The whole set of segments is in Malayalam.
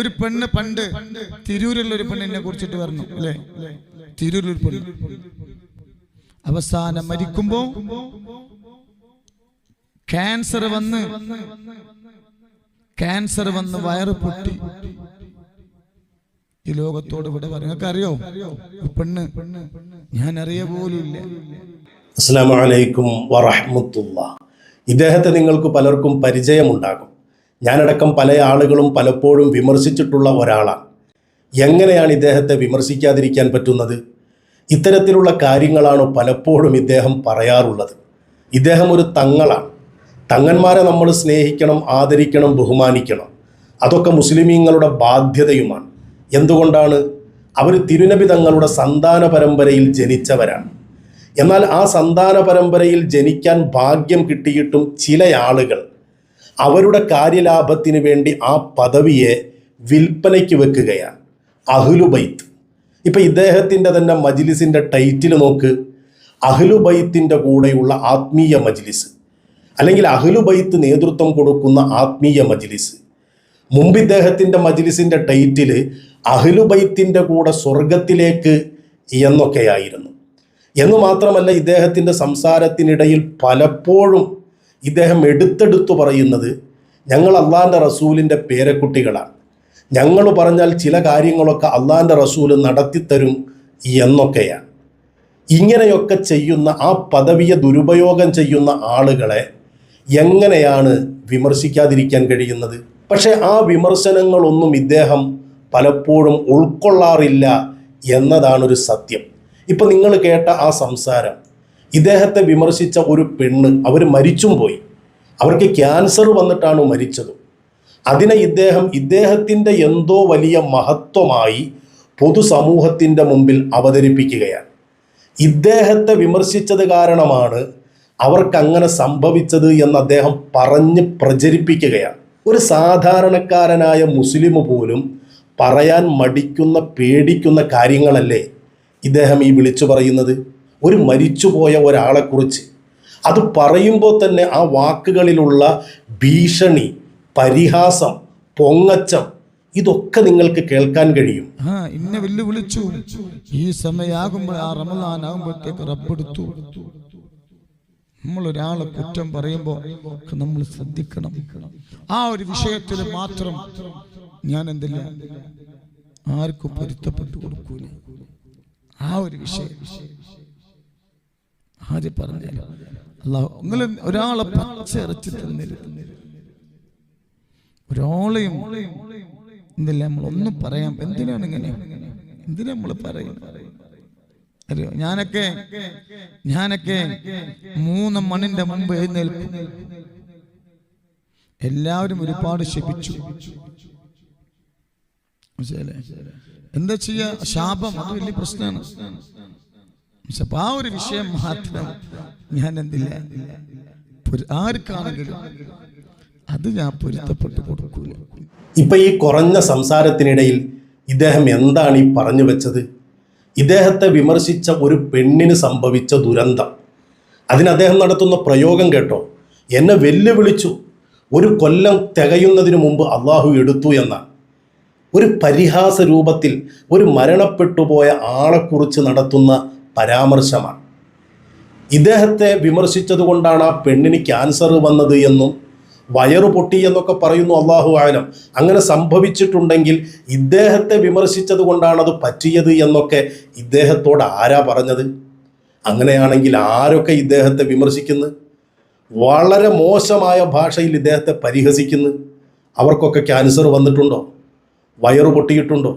ഒരു പെണ്ണ് പണ്ട് തിരൂരിലുള്ള ഒരു പെണ്ണിനെ കുറിച്ചിട്ട് പറഞ്ഞു അല്ലേ? തിരൂരിലൊരു പെണ്ണ് അവസാനം മരിക്കുമ്പോ ക്യാൻസർ വന്ന് വയറ് പൊട്ടി ഈ ലോകത്തോട് ഇവിടെ പറഞ്ഞു. നിങ്ങൾക്ക് അറിയോ പെണ്ണ്? ഞാൻ അറിയ പോലും ഇല്ല. അസ്സലാമു അലൈക്കും വറഹ്മത്തുള്ളാഹി. ഇദ്ദേഹത്തെ നിങ്ങൾക്ക് പലർക്കും പരിചയമുണ്ടാകും. ഞാനടക്കം പല ആളുകളും പലപ്പോഴും വിമർശിച്ചിട്ടുള്ള ഒരാളാണ്. എങ്ങനെയാണ് ഇദ്ദേഹത്തെ വിമർശിക്കാതിരിക്കാൻ പറ്റുന്നത്? ഇത്തരത്തിലുള്ള കാര്യങ്ങളാണ് പലപ്പോഴും ഇദ്ദേഹം പറയാറുള്ളത്. ഇദ്ദേഹം ഒരു തങ്ങളാണ്. തങ്ങന്മാരെ നമ്മൾ സ്നേഹിക്കണം, ആദരിക്കണം, ബഹുമാനിക്കണം. അതൊക്കെ മുസ്ലിമീങ്ങളുടെ ബാധ്യതയുമാണ്. എന്തുകൊണ്ടാണ്? അവർ തിരുനബി തങ്ങളുടെ സന്താന പരമ്പരയിൽ ജനിച്ചവരാണ്. എന്നാൽ ആ സന്താന പരമ്പരയിൽ ജനിക്കാൻ ഭാഗ്യം കിട്ടിയിട്ടും ചില ആളുകൾ അവരുടെ കാര്യലാഭത്തിന് വേണ്ടി ആ പദവിയെ വിൽപ്പനയ്ക്ക് വെക്കുകയാണ്. അഹ്ലുബൈത്ത്. ഇപ്പം ഇദ്ദേഹത്തിൻ്റെ തന്നെ മജ്ലിസിൻ്റെ ടൈറ്റിൽ നോക്ക്, അഹ്ലുബൈത്തിൻ്റെ കൂടെയുള്ള ആത്മീയ മജ്ലിസ്, അല്ലെങ്കിൽ അഹ്ലുബൈത്ത് നേതൃത്വം കൊടുക്കുന്ന ആത്മീയ മജ്ലിസ്. മുമ്പ് ഇദ്ദേഹത്തിൻ്റെ മജ്ലിസിൻ്റെ ടൈറ്റിൽ അഹ്ലുബൈത്തിൻ്റെ കൂടെ സ്വർഗത്തിലേക്ക് എന്നൊക്കെയായിരുന്നു. എന്നു മാത്രമല്ല, ഇദ്ദേഹത്തിൻ്റെ സംസാരത്തിനിടയിൽ പലപ്പോഴും ഇദ്ദേഹം എടുത്തെടുത്തു പറയുന്നത് ഞങ്ങൾ അള്ളാൻ്റെ റസൂലിൻ്റെ പേരക്കുട്ടികളാണ്, ഞങ്ങൾ പറഞ്ഞാൽ ചില കാര്യങ്ങളൊക്കെ അള്ളാൻ്റെ റസൂൽ നടത്തിത്തരും എന്നൊക്കെയാണ്. ഇങ്ങനെയൊക്കെ ചെയ്യുന്ന ആ പദവിയെ ദുരുപയോഗം ചെയ്യുന്ന ആളുകളെ എങ്ങനെയാണ് വിമർശിക്കാതിരിക്കാൻ കഴിയുന്നത്? പക്ഷേ ആ വിമർശനങ്ങളൊന്നും ഇദ്ദേഹം പലപ്പോഴും ഉൾക്കൊള്ളാറില്ല എന്നതാണൊരു സത്യം. ഇപ്പം നിങ്ങൾ കേട്ട ആ സംസാരം, ഇദ്ദേഹത്തെ വിമർശിച്ച ഒരു പെണ്ണ്, അവർ മരിച്ചും പോയി. അവർക്ക് ക്യാൻസർ വന്നിട്ടാണ് മരിച്ചത്. അതിനെ ഇദ്ദേഹത്തിൻ്റെ എന്തോ വലിയ മഹത്വമായി പൊതുസമൂഹത്തിൻ്റെ മുമ്പിൽ അവതരിപ്പിക്കുകയാണ്. ഇദ്ദേഹത്തെ വിമർശിച്ചത് കാരണമാണ് അവർക്കങ്ങനെ സംഭവിച്ചത് എന്ന് അദ്ദേഹം പറഞ്ഞ് പ്രചരിപ്പിക്കുകയാണ്. ഒരു സാധാരണക്കാരനായ മുസ്ലിം പോലും പറയാൻ മടിക്കുന്ന, പേടിക്കുന്ന കാര്യങ്ങളല്ലേ ഇദ്ദേഹം ഈ വിളിച്ചു പറയുന്നത്? ഒരു മരിച്ചുപോയ ഒരാളെക്കുറിച്ച് അത് പറയുമ്പോൾ തന്നെ ആ വാക്കുകളിലുള്ള ഭീഷണി, പരിഹാസം, പൊങ്ങച്ചം, ഇതൊക്കെ നിങ്ങൾക്ക് കേൾക്കാൻ കഴിയും. ഇന്നെ വിളിച്ചു ഈ സമയമാകുമ്പോൾ, ആ റമളാൻ ആകുമ്പോഴത്തേക്ക് റബ്ബെടുത്തു. നമ്മളൊരാളെ കുറ്റം പറയുമ്പോൾ നമ്മൾ ശ്രദ്ധിക്കണം. ആ ഒരു വിഷയത്തിൽ മാത്രം ഞാൻ എന്തില്ല, ആർക്കും പൊരുത്തപ്പെട്ടു കൊടുക്കൂല. ആ ഒരു വിഷയം ആര് പറഞ്ഞാലും അല്ലാഹു, നിങ്ങൾ ഒരാളെ പച്ചയിറച്ചി തന്നിരുന്നു, ഒരാളെയും എന്തില്ല നമ്മളൊന്നും പറയാം. എന്തിനാണ് ഇങ്ങനെ? എന്തിനാ നമ്മൾ പറയുന്നത്? അറിയോ, ഞാനൊക്കെ 3 മണിന്റെ മുമ്പ് എഴുന്നേൽക്കും. എല്ലാവരും ഒരുപാട് ശപിച്ചു. എന്താ ചെയ്യാ? ശാപം അത് വലിയ പ്രശ്നമാണ്. ആ ഒരു വിഷയം മാത്രം ഞാൻ എന്തില്ല, ആർക്കാണെങ്കിലും അത് ഞാൻ പൊരുത്തപ്പെട്ട് കൊടുക്കൂല. ഇപ്പൊ ഈ കുറഞ്ഞ സംസാരത്തിനിടയിൽ ഇദ്ദേഹം എന്താണ് ഈ പറഞ്ഞു വെച്ചത്? ഇദ്ദേഹത്തെ വിമർശിച്ച ഒരു പെണ്ണിന് സംഭവിച്ച ദുരന്തം, അതിന് അദ്ദേഹം നടത്തുന്ന പ്രയോഗം കേട്ടോ. എന്നെ വെല്ലുവിളിച്ചു, 1 കൊല്ലം തികയുന്നതിന് മുമ്പ് അള്ളാഹു എടുത്തു എന്നാണ്. ഒരു പരിഹാസ രൂപത്തിൽ ഒരു മരണപ്പെട്ടുപോയ ആളെക്കുറിച്ച് നടത്തുന്ന പരാമർശമാണ്. ഇദ്ദേഹത്തെ വിമർശിച്ചത് കൊണ്ടാണ് ആ പെണ്ണിന് ക്യാൻസർ വന്നത് എന്നും വയറു പൊട്ടി എന്നൊക്കെ പറയുന്നു. അള്ളാഹു ആലം, അങ്ങനെ സംഭവിച്ചിട്ടുണ്ടെങ്കിൽ ഇദ്ദേഹത്തെ വിമർശിച്ചത് കൊണ്ടാണ് അത് പറ്റിയത് എന്നൊക്കെ ഇദ്ദേഹത്തോട് ആരാ പറഞ്ഞത്? അങ്ങനെയാണെങ്കിൽ ആരൊക്കെ ഇദ്ദേഹത്തെ വിമർശിക്കുന്നു? വളരെ മോശമായ ഭാഷയിൽ ഇദ്ദേഹത്തെ പരിഹസിക്കുന്നു. അവർക്കൊക്കെ ക്യാൻസർ വന്നിട്ടുണ്ടോ? വയറു പൊട്ടിയിട്ടുണ്ടോ?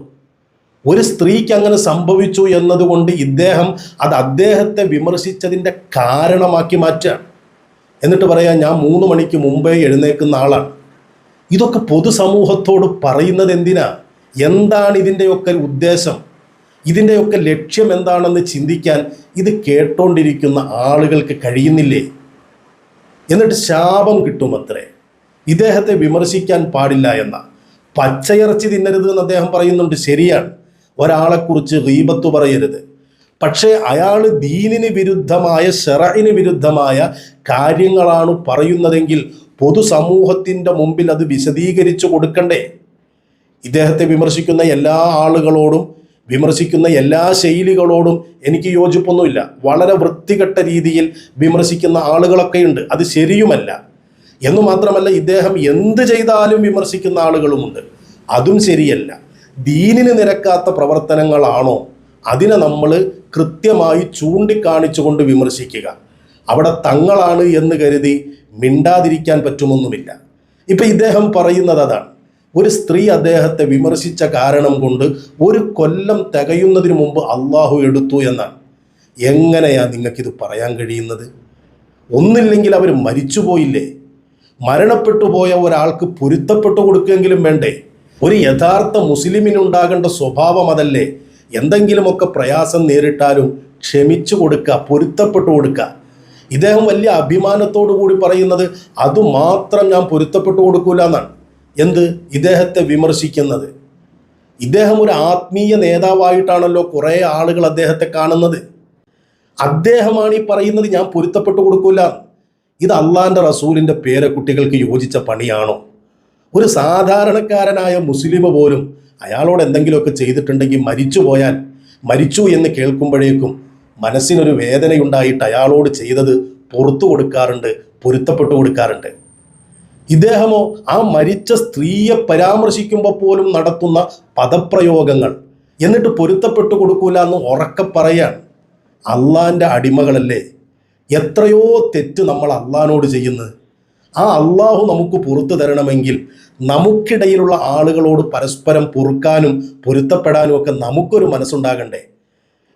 ഒരു സ്ത്രീക്ക് അങ്ങനെ സംഭവിച്ചു എന്നതുകൊണ്ട് ഇദ്ദേഹം അത് അദ്ദേഹത്തെ വിമർശിച്ചതിൻ്റെ കാരണമാക്കി മാറ്റുകയാണ്. എന്നിട്ട് പറയാം, ഞാൻ 3 മണിക്ക് മുമ്പേ എഴുന്നേൽക്കുന്ന ആളാണ്. ഇതൊക്കെ പൊതുസമൂഹത്തോട് പറയുന്നത് എന്തിനാ? എന്താണ് ഇതിൻ്റെയൊക്കെ ഉദ്ദേശം? ഇതിൻ്റെയൊക്കെ ലക്ഷ്യം എന്താണെന്ന് ചിന്തിക്കാൻ ഇത് കേട്ടോണ്ടിരിക്കുന്ന ആളുകൾക്ക് കഴിയുന്നില്ലേ? എന്നിട്ട് ശാപം കിട്ടുമത്രേ. ഇദ്ദേഹത്തെ വിമർശിക്കാൻ പാടില്ല എന്ന, പച്ചയിറച്ചി തിന്നരുത് എന്ന് അദ്ദേഹം പറയുന്നുണ്ട്. ശരിയാണ്, ഒരാളെക്കുറിച്ച് ഗീബത്ത് പറയരുത്. പക്ഷേ അയാൾ ദീനിന് വിരുദ്ധമായ, ശറഇന് വിരുദ്ധമായ കാര്യങ്ങളാണ് പറയുന്നതെങ്കിൽ പൊതുസമൂഹത്തിൻ്റെ മുമ്പിൽ അത് വിശദീകരിച്ചു കൊടുക്കണ്ടേ? ഇദ്ദേഹത്തെ വിമർശിക്കുന്ന എല്ലാ ആളുകളോടും, വിമർശിക്കുന്ന എല്ലാ ശൈലികളോടും എനിക്ക് യോജിപ്പൊന്നുമില്ല. വളരെ വൃത്തികെട്ട രീതിയിൽ വിമർശിക്കുന്ന ആളുകളൊക്കെയുണ്ട്, അത് ശരിയുമല്ല. എന്നു മാത്രമല്ല, ഇദ്ദേഹം എന്ത് ചെയ്താലും വിമർശിക്കുന്ന ആളുകളുമുണ്ട്, അതും ശരിയല്ല. ദീനിന് നിരക്കാത്ത പ്രവർത്തനങ്ങളാണോ അതിനെ നമ്മൾ കൃത്യമായി ചൂണ്ടിക്കാണിച്ചുകൊണ്ട് വിമർശിക്കുക. അവിടെ തങ്ങളാണ് എന്ന് കരുതി മിണ്ടാതിരിക്കാൻ പറ്റുമൊന്നുമില്ല. ഇപ്പം ഇദ്ദേഹം പറയുന്നത് അതാണ്. ഒരു സ്ത്രീ അദ്ദേഹത്തെ വിമർശിച്ച കാരണം കൊണ്ട് 1 കൊല്ലം തികയുന്നതിന് മുമ്പ് അള്ളാഹു എടുത്തു എന്നാണ്. എങ്ങനെയാ നിങ്ങൾക്കിത് പറയാൻ കഴിയുന്നത്? ഒന്നില്ലെങ്കിൽ അവർ മരിച്ചുപോയില്ലേ? മരണപ്പെട്ടു പോയ ഒരാൾക്ക് പൊരുത്തപ്പെട്ടു കൊടുക്കുകയെങ്കിലും വേണ്ടേ? ഒരു യഥാർത്ഥ മുസ്ലിമിനുണ്ടാകേണ്ട സ്വഭാവം അതല്ലേ? എന്തെങ്കിലുമൊക്കെ പ്രയാസം നേരിട്ടാലും ക്ഷമിച്ചു കൊടുക്കുക, പൊരുത്തപ്പെട്ടു കൊടുക്കുക. ഇദ്ദേഹം വലിയ അഭിമാനത്തോടു കൂടി പറയുന്നത് അതുമാത്രം ഞാൻ പൊരുത്തപ്പെട്ടു കൊടുക്കൂല എന്നാണ്. എന്ത്? ഇദ്ദേഹത്തെ വിമർശിക്കുന്നത്. ഇദ്ദേഹം ഒരു ആത്മീയ നേതാവായിട്ടാണല്ലോ കുറേ ആളുകൾ അദ്ദേഹത്തെ കാണുന്നത്. അദ്ദേഹമാണ് ഈ പറയുന്നത് ഞാൻ പൊരുത്തപ്പെട്ടു കൊടുക്കൂല. ഇത് അള്ളാന്റെ റസൂലിൻ്റെ പേരക്കുട്ടികൾക്ക് യോജിച്ച പണിയാണോ? ഒരു സാധാരണക്കാരനായ മുസ്ലിം പോലും അയാളോട് എന്തെങ്കിലുമൊക്കെ ചെയ്തിട്ടുണ്ടെങ്കിൽ മരിച്ചു എന്ന് കേൾക്കുമ്പോഴേക്കും മനസ്സിനൊരു വേദനയുണ്ടായിട്ട് അയാളോട് ചെയ്തത് പുറത്തു കൊടുക്കാറുണ്ട്, പൊരുത്തപ്പെട്ടു കൊടുക്കാറുണ്ട്. ഇദ്ദേഹമോ ആ മരിച്ച സ്ത്രീയെ പരാമർശിക്കുമ്പോൾ പോലും നടത്തുന്ന പദപ്രയോഗങ്ങൾ, എന്നിട്ട് പൊരുത്തപ്പെട്ടു കൊടുക്കൂല എന്ന് ഉറക്കെ പറയാൻ. അള്ളാൻ്റെ അടിമകളല്ലേ? എത്രയോ തെറ്റ് നമ്മൾ അള്ളാഹിനോട് ചെയ്യുന്നത്. ആ അള്ളാഹു നമുക്ക് പുറത്തു തരണമെങ്കിൽ നമുക്കിടയിലുള്ള ആളുകളോട് പരസ്പരം പൊറുക്കാനും പൊരുത്തപ്പെടാനും ഒക്കെ നമുക്കൊരു മനസ്സുണ്ടാകണ്ടേ?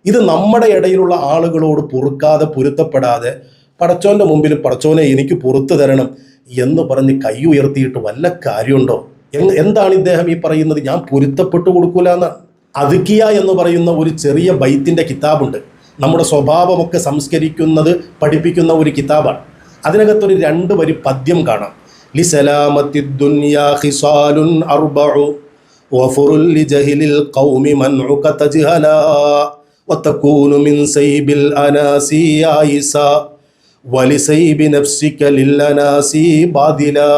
ഇത് നമ്മുടെ ഇടയിലുള്ള ആളുകളോട് പൊറുക്കാതെ പൊരുത്തപ്പെടാതെ പടച്ചോൻ്റെ മുമ്പിൽ പടച്ചോനെ എനിക്ക് പുറത്തു തരണം എന്ന് പറഞ്ഞ് കൈ ഉയർത്തിയിട്ട് വല്ല കാര്യമുണ്ടോ? എന്താണ് ഇദ്ദേഹം ഈ പറയുന്നത്? ഞാൻ പൊരുത്തപ്പെട്ടു കൊടുക്കൂല എന്നാണ്. അദ്കിയ എന്ന് പറയുന്ന ഒരു ചെറിയ ബൈത്തിൻ്റെ കിതാബുണ്ട്. നമ്മുടെ സ്വഭാവമൊക്കെ സംസ്കരിക്കുന്നത് പഠിപ്പിക്കുന്ന ഒരു കിതാബാണ്. അതിനകത്തൊരു 2 വരി പദ്യം കാണാം. ലിസലാമത്തി ദുനിയാ ഖിസാലുൻ അർബഉ വഫറുൽ ലിജഹിലിൽ ഖൗമി മൻഉക തജ്ഹലാ വതകൂനു മിൻ സൈബിൽ അനാസി യായിസാ വലിസൈബി നഫ്സിക ലില്ലനാസി ബാദിലാ.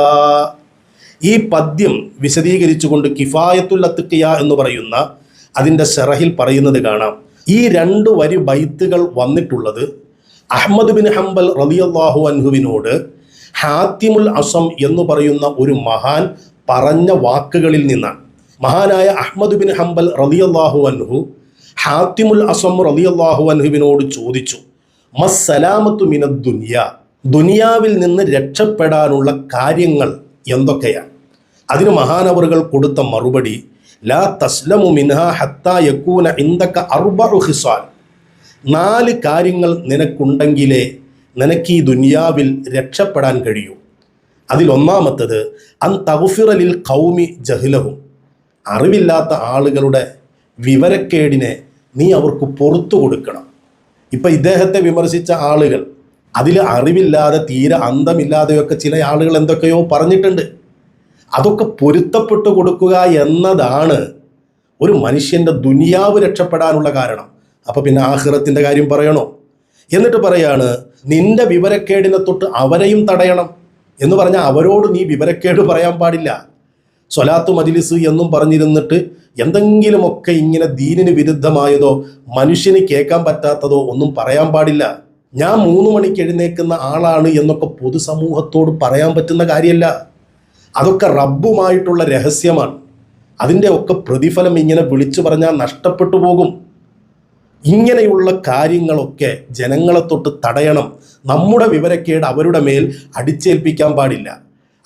ഈ പദ്യം വിശദീകരിച്ചുകൊണ്ട് കിഫായത്തുൽ അത്ഖിയ എന്ന് പറയുന്ന അതിൻ്റെ ശറഹിൽ പറയുന്നത് കാണാം. ഈ 2 വരി ബൈത്തുകൾ വന്നിട്ടുള്ളത് അഹ്മദ് ബിൻ ഹംബൽ റളിയല്ലാഹു അൻഹുവിനോട് ഹാത്തിമുൽ അസം എന്ന് പറയുന്ന ഒരു മഹാൻ പറഞ്ഞ വാക്കുകളിൽ നിന്നാണ്. മഹാനായ അഹ്മദ് ബിൻ ഹംബൽ റളിയല്ലാഹു അൻഹു ഹാത്തിമുൽ അസം റളിയല്ലാഹു അൻഹുവിനോട് ചോദിച്ചു, മസ്സലാമത്തു മിനദ് ദുനിയ, ദുനിയാവിൽ നിന്ന് രക്ഷപ്പെടാനുള്ള കാര്യങ്ങൾ എന്തൊക്കെയാണ്? അതിന് മഹാനവറുകൾ കൊടുത്ത മറുപടി, ലാ തസ്ലമു മിൻഹാ ഹത്താ യകൂന ഇൻദക അർബഉ ഖിസാൽ, 4 കാര്യങ്ങൾ നിനക്കുണ്ടെങ്കിലേ നിനക്ക് ഈ ദുനിയാവിൽ രക്ഷപ്പെടാൻ കഴിയൂ. അതിലൊന്നാമത്തത് അൻ തഗ്ഫിറ ലിൽ ഖൗമി ജഹ്ലഹും, അറിവില്ലാത്ത ആളുകളുടെ വിവരക്കേടിനെ നീ അവർക്ക് പുറത്തു കൊടുക്കണം. ഇപ്പം ഇദ്ദേഹത്തെ വിമർശിച്ച ആളുകൾ അതിൽ അറിവില്ലാതെ തീരെ അന്തമില്ലാതെയൊക്കെ ചില ആളുകൾ എന്തൊക്കെയോ പറഞ്ഞിട്ടുണ്ട്. അതൊക്കെ പൊരുത്തപ്പെട്ടു കൊടുക്കുക എന്നതാണ് ഒരു മനുഷ്യൻ്റെ ദുനിയാവ് രക്ഷപ്പെടാനുള്ള കാരണം. അപ്പോൾ പിന്നെ ആഖിറത്തിൻ്റെ കാര്യം പറയണോ? എന്നിട്ട് പറയാണ്, നിന്റെ വിവരക്കേടിനെ തൊട്ട് അവരെയും തടയണം എന്ന് പറഞ്ഞാൽ അവരോട് നീ വിവരക്കേട് പറയാൻ പാടില്ല. സ്വലാത്തു മജ്ലിസ് എന്നും പറഞ്ഞിരുന്നിട്ട് എന്തെങ്കിലുമൊക്കെ ഇങ്ങനെ ദീനിന് വിരുദ്ധമായതോ മനുഷ്യന് കേൾക്കാൻ പറ്റാത്തതോ ഒന്നും പറയാൻ പാടില്ല. ഞാൻ 3 മണിക്ക് എഴുന്നേൽക്കുന്ന ആളാണ് എന്നൊക്കെ പൊതുസമൂഹത്തോട് പറയാൻ പറ്റുന്ന കാര്യമല്ല. അതൊക്കെ റബ്ബുമായിട്ടുള്ള രഹസ്യമാണ്. അതിൻ്റെ ഒക്കെ പ്രതിഫലം ഇങ്ങനെ വിളിച്ചു പറഞ്ഞാൽ നഷ്ടപ്പെട്ടു പോകും. ഇങ്ങനെയുള്ള കാര്യങ്ങളൊക്കെ ജനങ്ങളെ തൊട്ട് തടയണം. നമ്മുടെ വിവരക്കേട് അവരുടെ മേൽ അടിച്ചേൽപ്പിക്കാൻ പാടില്ല.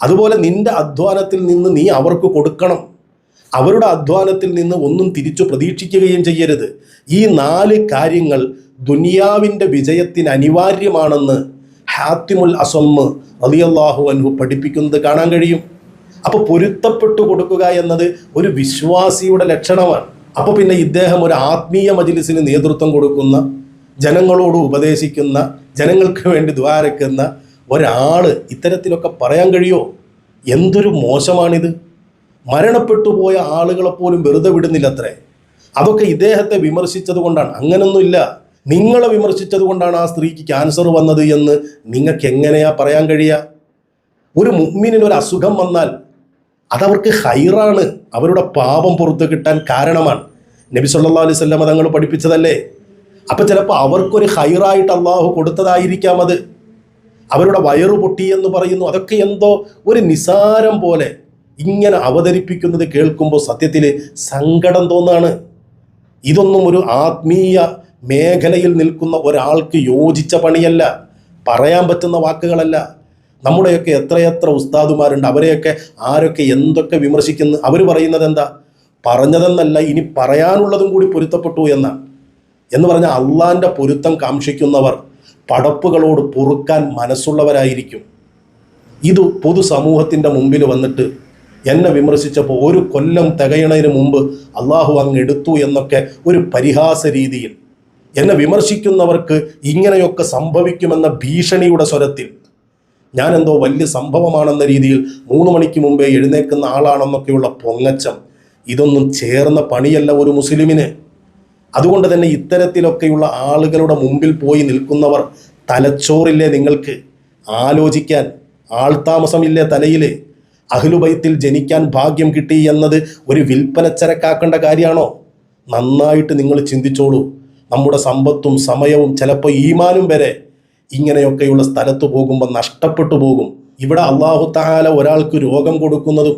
അതുപോലെ നിന്റെ അധ്വാനത്തിൽ നിന്ന് നീ അവർക്ക് കൊടുക്കണം. അവരുടെ അധ്വാനത്തിൽ നിന്ന് ഒന്നും തിരിച്ചു പ്രതീക്ഷിക്കുകയും ചെയ്യരുത്. ഈ 4 കാര്യങ്ങൾ ദുനിയാവിൻ്റെ വിജയത്തിന് അനിവാര്യമാണെന്ന് ഹാത്തിമുൽ അസമ്മ് റളിയല്ലാഹു അൻഹു പഠിപ്പിക്കുന്നത് കാണാൻ കഴിയും. അപ്പോൾ പൊരുത്തപ്പെട്ടു കൊടുക്കുക എന്നത് ഒരു വിശ്വാസിയുടെ ലക്ഷണമാണ്. അപ്പോൾ പിന്നെ ഇദ്ദേഹം ഒരു ആത്മീയ മജ്ലിസിന് നേതൃത്വം കൊടുക്കുന്ന, ജനങ്ങളോട് ഉപദേശിക്കുന്ന, ജനങ്ങൾക്ക് വേണ്ടി ദ്വാരക്കുന്ന ഒരാൾ ഇത്തരത്തിലൊക്കെ പറയാൻ കഴിയുമോ? എന്തൊരു മോശമാണിത്. മരണപ്പെട്ടു പോയ ആളുകളെപ്പോലും വെറുതെ വിടുന്നില്ലത്രേ. അതൊക്കെ ഇദ്ദേഹത്തെ വിമർശിച്ചത് കൊണ്ടാണ്. അങ്ങനൊന്നുമില്ല. നിങ്ങളെ വിമർശിച്ചത് കൊണ്ടാണ് ആ സ്ത്രീക്ക് ക്യാൻസർ വന്നത് എന്ന് നിങ്ങൾക്ക് എങ്ങനെയാ പറയാൻ കഴിയുക? ഒരു മുഅ്മിനിന് ഒരു അസുഖം വന്നാൽ അതവർക്ക് ഹൈറാണ്, അവരുടെ പാപം പുറത്ത് കിട്ടാൻ കാരണമാണ്. നബി സല്ലല്ലാഹു അലൈഹി വസല്ലം തങ്ങൾ പഠിപ്പിച്ചതല്ലേ. അപ്പം ചിലപ്പോൾ അവർക്കൊരു ഹൈറായിട്ട് അള്ളാഹു കൊടുത്തതായിരിക്കാം അത്. അവരുടെ വയറു പൊട്ടി എന്ന് പറയുന്നു, അതൊക്കെ എന്തോ ഒരു നിസാരം പോലെ ഇങ്ങനെ അവതരിപ്പിക്കുന്നത് കേൾക്കുമ്പോൾ സത്യത്തിൽ സങ്കടം തോന്നാണ്. ഇതൊന്നും ഒരു ആത്മീയ മേഖലയിൽ നിൽക്കുന്ന ഒരാൾക്ക് യോജിച്ച പണിയല്ല, പറയാൻ പറ്റുന്ന വാക്കുകളല്ല. നമ്മുടെയൊക്കെ എത്രയെത്ര ഉസ്താദുമാരുണ്ട്, അവരെയൊക്കെ ആരൊക്കെ എന്തൊക്കെ വിമർശിക്കുന്നു. അവർ പറയുന്നത് എന്താ? പറഞ്ഞതെന്നല്ല, ഇനി പറയാനുള്ളതും കൂടി പൊരുത്തപ്പെട്ടു എന്ന് പറഞ്ഞാൽ അള്ളാൻ്റെ പൊരുത്തം കാക്ഷിക്കുന്നവർ പടപ്പുകളോട് പൊറുക്കാൻ മനസ്സുള്ളവരായിരിക്കും. ഇത് പൊതുസമൂഹത്തിൻ്റെ മുമ്പിൽ വന്നിട്ട് എന്നെ വിമർശിച്ചപ്പോൾ 1 കൊല്ലം തികയണതിന് മുമ്പ് അള്ളാഹു അങ്ങ് എടുത്തു എന്നൊക്കെ ഒരു പരിഹാസ രീതിയിൽ എന്നെ വിമർശിക്കുന്നവർക്ക് ഇങ്ങനെയൊക്കെ സംഭവിക്കുമെന്ന ഭീഷണിയുടെ സ്വരത്തിൽ ഞാൻ എന്തോ വലിയ സംഭവമാണെന്ന രീതിയിൽ 3 മണിക്ക് മുമ്പേ എഴുന്നേൽക്കുന്ന ആളാണെന്നൊക്കെയുള്ള പൊങ്ങച്ചം, ഇതൊന്നും ചേർന്ന പണിയല്ല ഒരു മുസ്ലിമിന്. അതുകൊണ്ട് തന്നെ ഇത്തരത്തിലൊക്കെയുള്ള ആളുകളുടെ മുമ്പിൽ പോയി നിൽക്കുന്നവർ തലച്ചോറില്ലേ നിങ്ങൾക്ക്? ആലോചിക്കാൻ ആൾതാമസമില്ലേ തലയിൽ? അഹ്ലുബൈത്തിൽ ജനിക്കാൻ ഭാഗ്യം കിട്ടി എന്നത് ഒരു വിൽപ്പനച്ചരക്കാക്കേണ്ട കാര്യമാണോ? നന്നായിട്ട് നിങ്ങൾ ചിന്തിച്ചോളൂ. നമ്മുടെ സമ്പത്തും സമയവും ചിലപ്പോൾ ഈമാനും വരെ ഇങ്ങനെയൊക്കെയുള്ള സ്ഥലത്ത് പോകുമ്പോൾ നഷ്ടപ്പെട്ടു പോകും. ഇവിടെ അല്ലാഹു തആല ഒരാൾക്ക് രോഗം കൊടുക്കുന്നതും,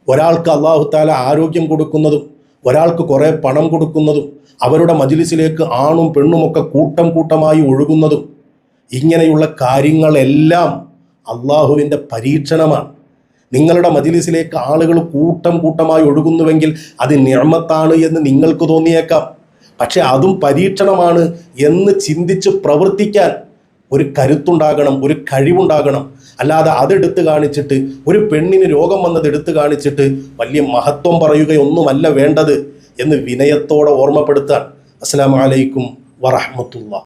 ഒരാൾക്ക് അല്ലാഹു തആല ആരോഗ്യം കൊടുക്കുന്നതും, ഒരാൾക്ക് കുറേ പണം കൊടുക്കുന്നതും, അവരുടെ മജ്ലിസിലേക്ക് ആണും പെണ്ണുമൊക്കെ കൂട്ടം കൂട്ടമായി ഒഴുകുന്നതും, ഇങ്ങനെയുള്ള കാര്യങ്ങളെല്ലാം അള്ളാഹുവിൻ്റെ പരീക്ഷണമാണ്. നിങ്ങളുടെ മജ്ലിസിലേക്ക് ആളുകൾ കൂട്ടം കൂട്ടമായി ഒഴുകുന്നുവെങ്കിൽ അത് നിഅമത്താണ് എന്ന് നിങ്ങൾക്ക് തോന്നിയേക്കാം. പക്ഷെ അതും പരീക്ഷണമാണ് എന്ന് ചിന്തിച്ച് പ്രവർത്തിക്കാൻ ഒരു കരുത്തുണ്ടാകണം, ഒരു കഴിവുണ്ടാകണം. അല്ലാതെ അതെടുത്ത് കാണിച്ചിട്ട്, ഒരു പെണ്ണിന് രോഗം വന്നത് എടുത്ത് കാണിച്ചിട്ട് വലിയ മഹത്വം പറയുകയൊന്നുമല്ല വേണ്ടത് എന്ന് വിനയത്തോടെ ഓർമ്മപ്പെടുത്താൻ. അസ്സലാമു അലൈക്കും വറഹ്മത്തുള്ളാഹി.